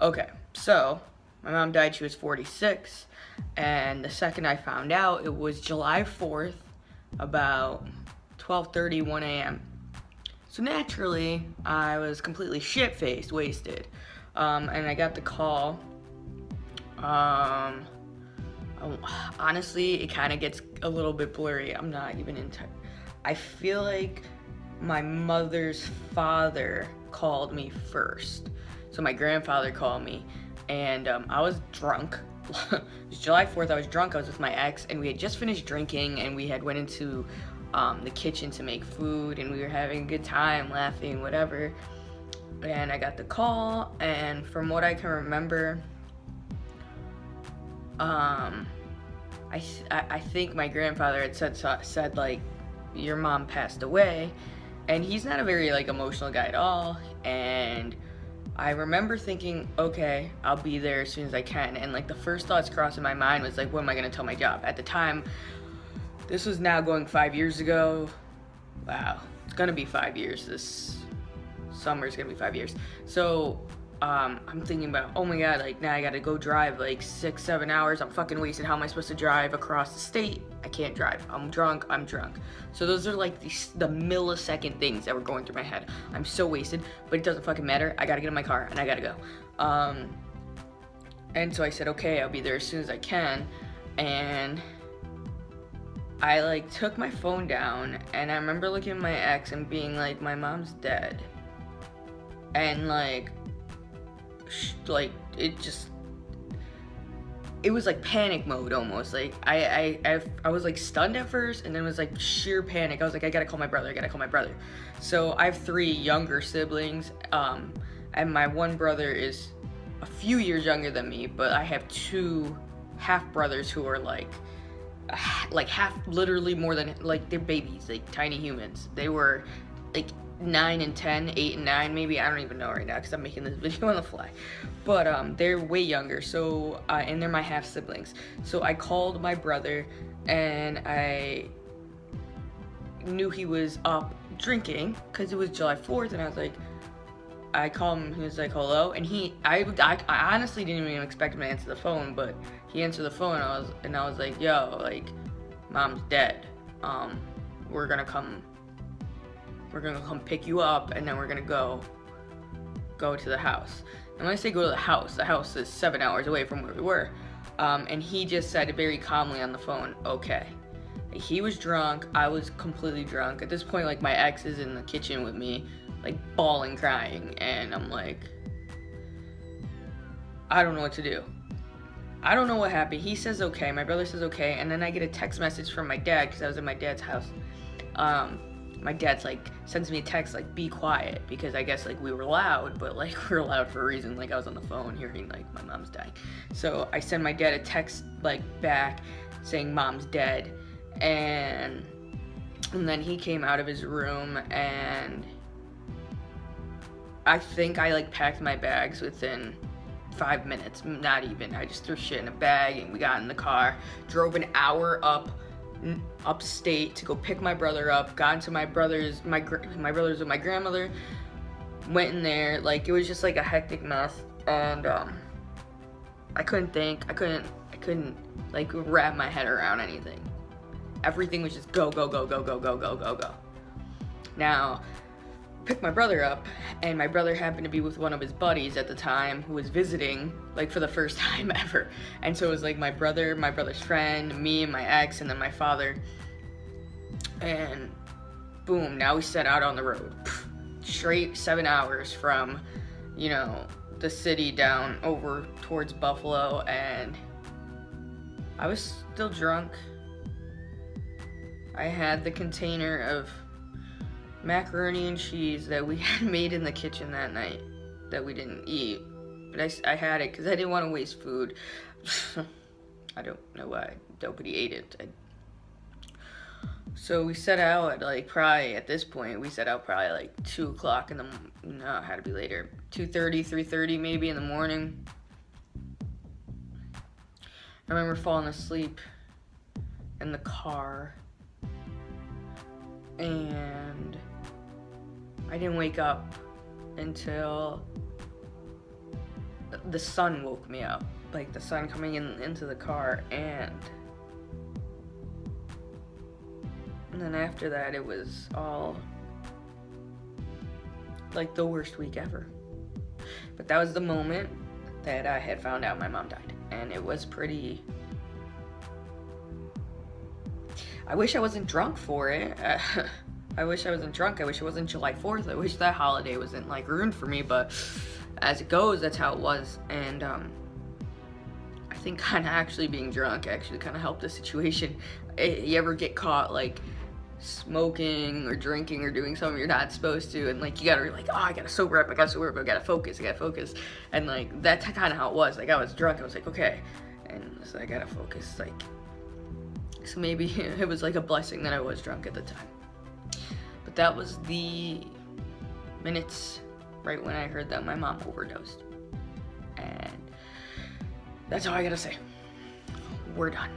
Okay, so my mom died, she was 46, and the second I found out, it was July 4th, about 12:30, 1 a.m. So naturally, I was completely shit-faced, wasted. And I got the call. Um, Honestly, it kind of gets a little bit blurry. I'm not even into. I feel like my mother's father called me first. So my grandfather called me, and I was drunk. It was July 4th. I was drunk. I was with my ex, and we had just finished drinking, and we had went into the kitchen to make food, and we were having a good time, laughing, whatever. And I got the call, and from what I can remember, I think my grandfather had said like, your mom passed away, and he's not a very like emotional guy at all. And I remember thinking, okay, I'll be there as soon as I can. And like the first thoughts crossing my mind was like, what am I gonna tell my job? At the time, this was now going 5 years ago. Wow, it's gonna be 5 years. This summer's gonna be 5 years. So I'm thinking about, oh my god, like now I gotta go drive like 6-7 hours. I'm fucking wasted. How am I supposed to drive across the state? I can't drive. I'm drunk. So those are like the millisecond things that were going through my head. I'm so wasted, but it doesn't fucking matter. I gotta get in my car and I gotta go. And so I said, okay, I'll be there as soon as I can. And I like took my phone down, and I remember looking at my ex and being like, my mom's dead. And like it was like panic mode almost. Like I was like stunned at first, and then it was like sheer panic. I was like, I gotta call my brother. So I have 3 younger siblings, and my one brother is a few years younger than me, but I have 2 half brothers who are like half, literally more than, like, they're babies, like tiny humans. They were like 9 and 10, 8 and 9 maybe. I don't even know right now because I'm making this video on the fly. But they're way younger, so and they're my half siblings. So I called my brother, and I knew he was up drinking because it was July 4th, and I was like, I called him. He was like, hello, and I honestly didn't even expect him to answer the phone, but he answered the phone, and I was like, yo, like, mom's dead. We're gonna come pick you up, and then we're gonna go to the house. And when I say go to the house is 7 hours away from where we were. And he just said very calmly on the phone, okay. He was drunk, I was completely drunk. At this point, like, my ex is in the kitchen with me, like, bawling, crying, and I'm like, I don't know what to do. I don't know what happened. He says okay, my brother says okay, and then I get a text message from my dad, because I was at my dad's house. My dad's like, sends me a text like, be quiet, because I guess like we were loud, but like we were loud for a reason. Like I was on the phone hearing like my mom's dying. So I send my dad a text like back saying mom's dead, and then he came out of his room, and I think I like packed my bags within 5 minutes, not even. I just threw shit in a bag, and we got in the car, drove an hour upstate to go pick my brother up, got into my brother's with my grandmother, went in there. Like, it was just like a hectic mess, and I couldn't think, I couldn't like wrap my head around anything. Everything was just go. Now, picked my brother up, and my brother happened to be with one of his buddies at the time who was visiting, like, for the first time ever. And so it was like my brother's friend, me and my ex, and then my father. And boom, now we set out on the road. Straight 7 hours from, you know, the city down over towards Buffalo, and I was still drunk. I had the container of macaroni and cheese that we had made in the kitchen that night that we didn't eat, but I had it because I didn't want to waste food. I don't know why nobody ate it. So we set out at like, probably at this point we set out probably like 2 o'clock in the, no, it had to be later, 2:30, 3:30 maybe in the morning. I remember falling asleep in the car, and I didn't wake up until the sun woke me up, like the sun coming into the car, and then after that it was all like the worst week ever. But that was the moment that I had found out my mom died, and it was pretty. I wish I wasn't drunk for it. I wish I wasn't drunk. I wish it wasn't July 4th. I wish that holiday wasn't like ruined for me, but as it goes, that's how it was. And I think kind of actually being drunk actually kind of helped the situation. You ever get caught like smoking or drinking or doing something you're not supposed to, and like you gotta like, oh, I gotta sober up, I gotta focus. And like that's kind of how it was. Like I was drunk, I was like, okay, and so I gotta focus. Like, so maybe it was like a blessing that I was drunk at the time. But that was the minutes right when I heard that my mom overdosed. And that's all I gotta say. We're done.